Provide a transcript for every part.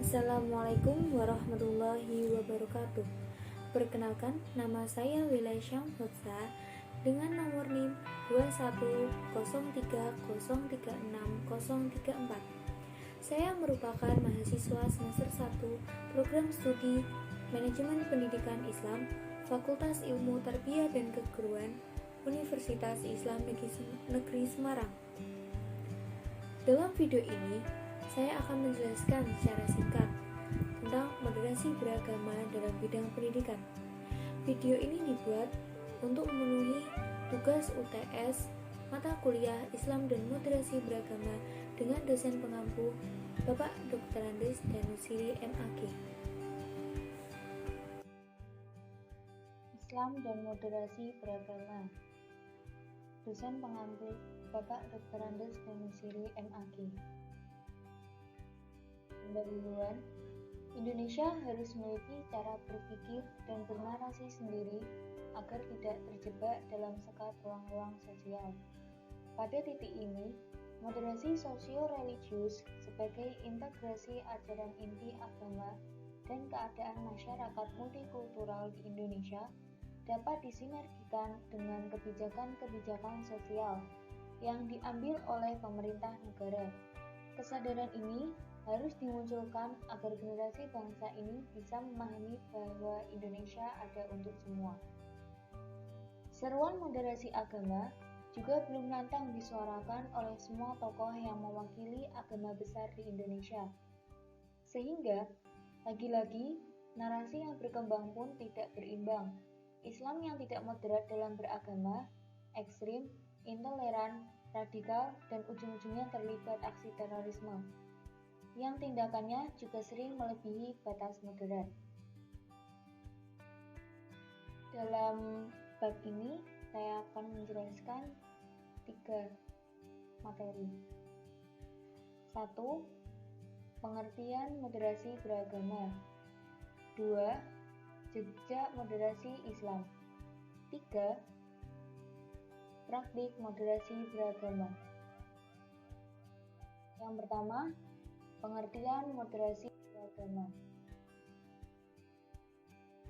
Assalamualaikum warahmatullahi wabarakatuh. Perkenalkan, nama saya Wilayah Syamhutsa dengan nomor NIM 21030360034. Saya merupakan mahasiswa semester 1 Program Studi Manajemen Pendidikan Islam Fakultas Ilmu Tarbiyah dan Keguruan Universitas Islam Negeri Semarang. Dalam video ini, saya akan menjelaskan secara singkat tentang moderasi beragama dalam bidang pendidikan. Video ini dibuat untuk memenuhi tugas UTS mata kuliah Islam dan Moderasi Beragama dengan dosen pengampu Bapak Dr. Andes Danusiri MAG. Islam dan Moderasi Beragama. Dosen pengampu Bapak Dr. Andes Danusiri MAG. Pendahuluan, Indonesia harus memiliki cara berpikir dan bernarasi sendiri agar tidak terjebak dalam sekat ruang-ruang sosial. Pada titik ini, moderasi sosio-religius sebagai integrasi ajaran inti agama dan keadaan masyarakat multikultural di Indonesia dapat disinergikan dengan kebijakan-kebijakan sosial yang diambil oleh pemerintah negara. Kesadaran ini harus dimunculkan agar generasi bangsa ini bisa memahami bahwa Indonesia ada untuk semua. Seruan moderasi agama juga belum lantang disuarakan oleh semua tokoh yang mewakili agama besar di Indonesia. Sehingga, lagi-lagi, narasi yang berkembang pun tidak berimbang. Islam yang tidak moderat dalam beragama, ekstrim, intoleran, radikal, dan ujung-ujungnya terlibat aksi terorisme, yang tindakannya juga sering melebihi batas moderat. Dalam bab ini, saya akan menjelaskan 3 materi. 1. Pengertian moderasi beragama. 2. Jejak moderasi Islam. 3. Praktik moderasi beragama. Yang pertama, pengertian moderasi beragama.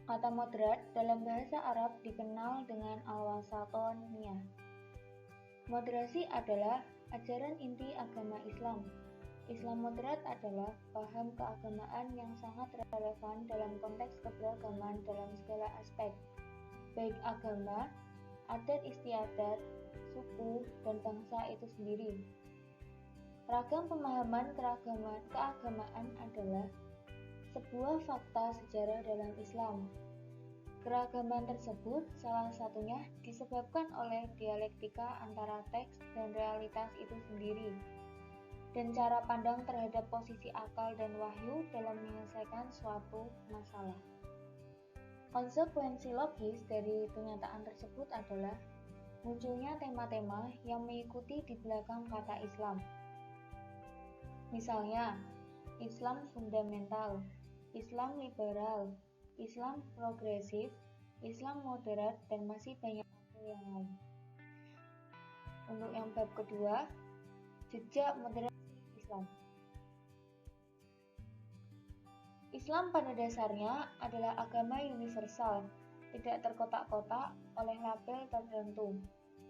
Kata moderat dalam bahasa Arab dikenal dengan al-wasaton niyah. Moderasi adalah ajaran inti agama Islam. Islam moderat adalah paham keagamaan yang sangat relevan dalam konteks keberagaman dalam segala aspek, baik agama, adat istiadat, suku, dan bangsa itu sendiri. Ragam pemahaman keagamaan adalah sebuah fakta sejarah dalam Islam. Keragaman tersebut salah satunya disebabkan oleh dialektika antara teks dan realitas itu sendiri, dan cara pandang terhadap posisi akal dan wahyu dalam menyelesaikan suatu masalah. Konsekuensi logis dari kenyataan tersebut adalah munculnya tema-tema yang mengikuti di belakang kata Islam. Misalnya, Islam fundamental, Islam liberal, Islam progresif, Islam moderat, dan masih banyak yang lain. Untuk yang bab kedua, jejak moderasi Islam. Islam pada dasarnya adalah agama universal, tidak terkotak-kotak oleh label tertentu.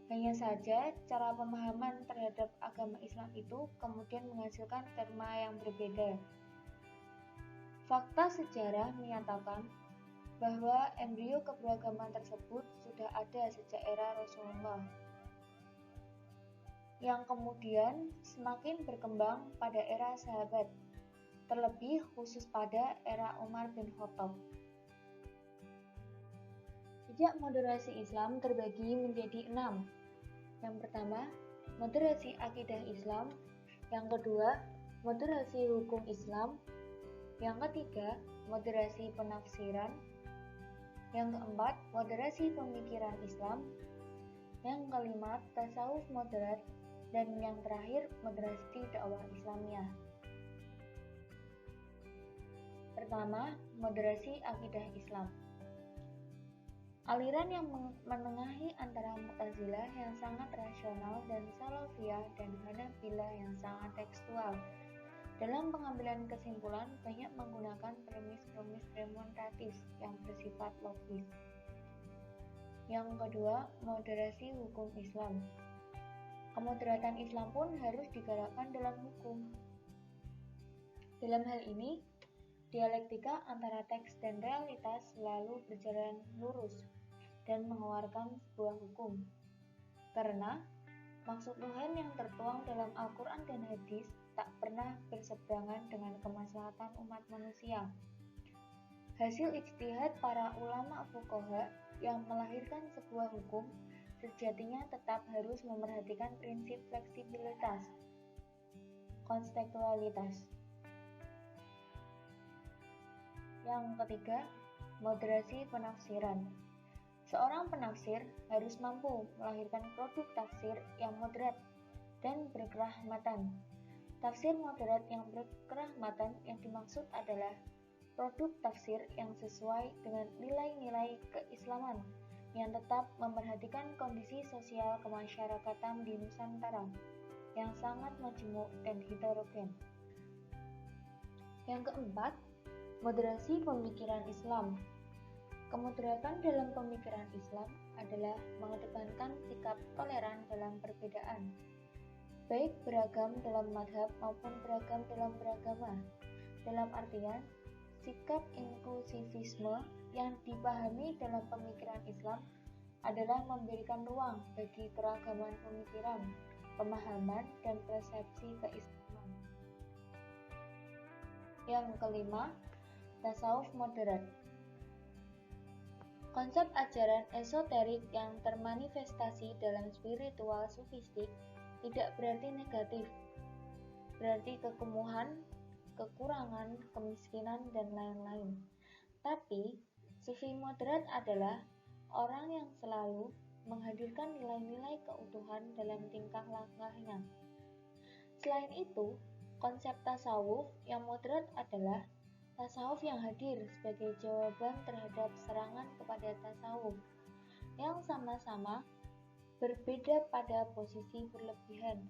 Hanya saja, cara pemahaman terhadap agama Islam itu kemudian menghasilkan terma yang berbeda. Fakta sejarah menyatakan bahwa embrio keberagaman tersebut sudah ada sejak era Rasulullah, yang kemudian semakin berkembang pada era sahabat, terlebih khusus pada era Umar bin Khattab. Jejak moderasi Islam terbagi menjadi 6. Yang pertama, moderasi akidah Islam. Yang kedua, moderasi hukum Islam. Yang ketiga, moderasi penafsiran. Yang keempat, moderasi pemikiran Islam. Yang kelima, tasawuf moderat. Dan yang terakhir, moderasi dakwah Islamiyah. Pertama, moderasi akidah Islam. Aliran yang menengahi antara Mu'tazilah yang sangat rasional dan Salafiyah dan Hanabilah yang sangat tekstual. Dalam pengambilan kesimpulan, banyak menggunakan premis-premis demonstratif yang bersifat logis. Yang kedua, moderasi hukum Islam. Kemoderatan Islam pun harus digalakkan dalam hukum. Dalam hal ini, dialektika antara teks dan realitas selalu berjalan lurus dan mengeluarkan sebuah hukum. Karena maksud Tuhan yang tertuang dalam Al-Quran dan hadis tak pernah berseberangan dengan kemaslahatan umat manusia. Hasil ijtihad para ulama fuqaha yang melahirkan sebuah hukum sejatinya tetap harus memerhatikan prinsip fleksibilitas, kontekstualitas. Yang ketiga, moderasi penafsiran. Seorang penafsir harus mampu melahirkan produk tafsir yang moderat dan berkerahmatan. Tafsir moderat yang berkerahmatan yang dimaksud adalah produk tafsir yang sesuai dengan nilai-nilai keislaman yang tetap memperhatikan kondisi sosial kemasyarakatan di Nusantara yang sangat majemuk dan heterogen. Yang keempat, moderasi pemikiran Islam. Kemoderatan dalam pemikiran Islam adalah mengedepankan sikap toleran dalam perbedaan, baik beragam dalam madhab maupun beragam dalam beragama. Dalam artian, sikap inklusivisme yang dipahami dalam pemikiran Islam adalah memberikan ruang bagi keragaman pemikiran, pemahaman, dan persepsi keislaman. Yang kelima, tasawuf moderat. Konsep ajaran esoterik yang termanifestasi dalam spiritual sufistik tidak berarti negatif, berarti kekumuhan, kekurangan, kemiskinan, dan lain-lain. Tapi, sufi moderat adalah orang yang selalu menghadirkan nilai-nilai keutuhan dalam tingkah langkahnya. Selain itu, konsep tasawuf yang moderat adalah tasawuf yang hadir sebagai jawaban terhadap serangan kepada tasawuf yang sama-sama berbeda pada posisi berlebihan.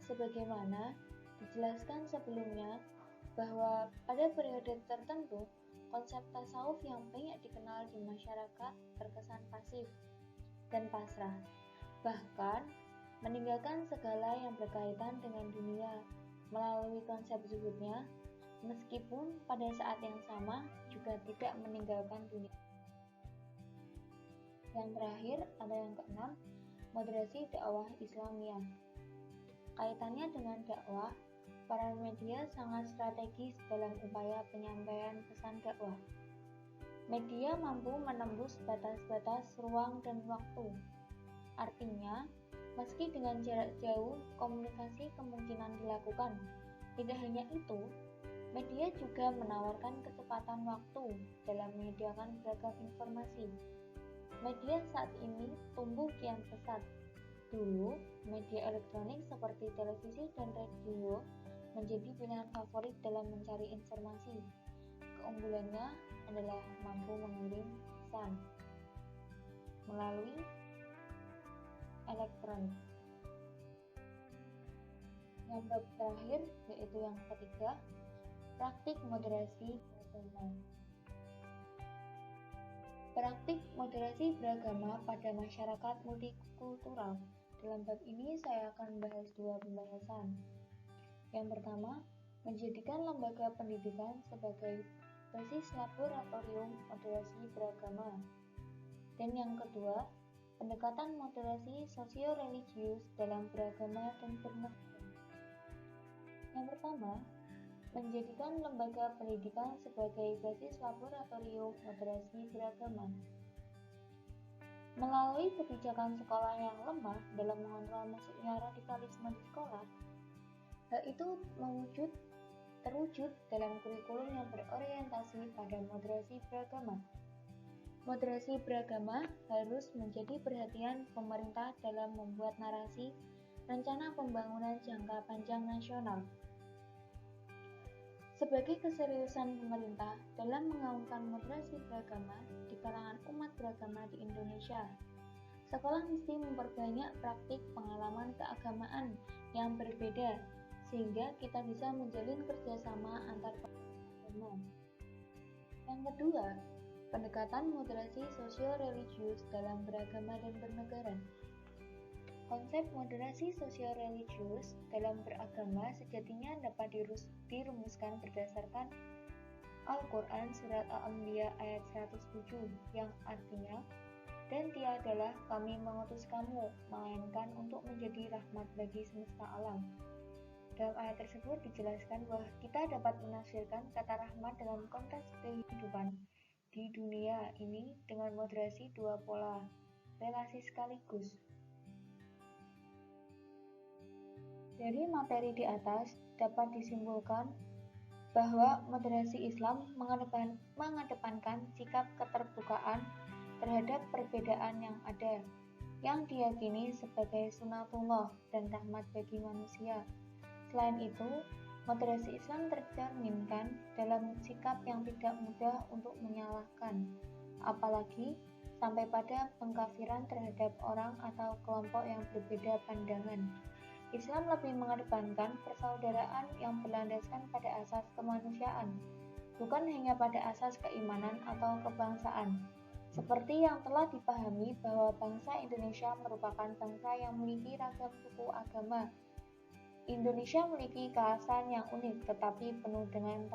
Sebagaimana dijelaskan sebelumnya bahwa pada periode tertentu konsep tasawuf yang banyak dikenal di masyarakat terkesan pasif dan pasrah, bahkan meninggalkan segala yang berkaitan dengan dunia melalui konsep zuhudnya, meskipun pada saat yang sama juga tidak meninggalkan dunia. Yang terakhir ada yang keenam, moderasi dakwah Islamiyah. Kaitannya dengan dakwah, para media sangat strategis dalam upaya penyampaian pesan dakwah. Media mampu menembus batas-batas ruang dan waktu. Artinya, meski dengan jarak jauh, komunikasi kemungkinan dilakukan. Tidak hanya itu, media juga menawarkan kecepatan waktu dalam menyediakan beragam informasi. Media saat ini tumbuh kian pesat. Dulu, media elektronik seperti televisi dan radio menjadi pilihan favorit dalam mencari informasi. Keunggulannya adalah mampu mengirim pesan melalui elektronik. Yang bab terakhir yaitu yang ketiga, praktik moderasi beragama. Praktik moderasi beragama pada masyarakat multikultural. Dalam bab ini saya akan membahas dua pembahasan. Yang pertama, menjadikan lembaga pendidikan sebagai basis laboratorium moderasi beragama. Dan yang kedua, pendekatan moderasi sosio-religius dalam beragama dan bernegara. Yang pertama, menjadikan lembaga pendidikan sebagai basis laboratorium moderasi beragama. Melalui kebijakan sekolah yang lemah dalam mengontrol masuknya radikalisme di sekolah, hal itu terwujud dalam kurikulum yang berorientasi pada moderasi beragama. Moderasi beragama harus menjadi perhatian pemerintah dalam membuat narasi rencana pembangunan jangka panjang nasional. Sebagai keseriusan pemerintah dalam mengaungkan moderasi beragama di kalangan umat beragama di Indonesia, sekolah mesti memperbanyak praktik pengalaman keagamaan yang berbeda sehingga kita bisa menjalin kerjasama antar agama. Yang kedua, pendekatan moderasi sosio-religius dalam beragama dan bernegara. Konsep moderasi sosio-religius dalam beragama sejatinya dapat dirumuskan berdasarkan Al-Quran Surat Al-Anbiya ayat 107 yang artinya, "Dan tiadalah kami mengutus kamu, melainkan untuk menjadi rahmat bagi semesta alam." Dalam ayat tersebut dijelaskan bahwa kita dapat menafsirkan kata rahmat dalam konteks kehidupan di dunia ini dengan moderasi dua pola relasi sekaligus. Dari materi di atas dapat disimpulkan bahwa moderasi Islam mengedepankan sikap keterbukaan terhadap perbedaan yang ada, yang diyakini sebagai sunatullah dan rahmat bagi manusia. Selain itu, moderasi Islam tercerminkan dalam sikap yang tidak mudah untuk menyalahkan, apalagi sampai pada pengkafiran terhadap orang atau kelompok yang berbeda pandangan. Islam lebih mengedepankan persaudaraan yang berlandaskan pada asas kemanusiaan, bukan hanya pada asas keimanan atau kebangsaan. Seperti yang telah dipahami bahwa bangsa Indonesia merupakan bangsa yang memiliki ragam suku agama. Indonesia memiliki kekhasan yang unik tetapi penuh dengan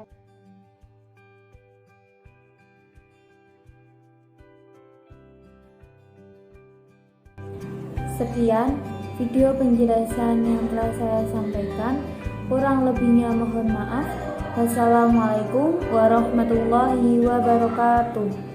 Sekian video penjelasan yang telah saya sampaikan. Kurang lebihnya mohon maaf. Wassalamualaikum warahmatullahi wabarakatuh.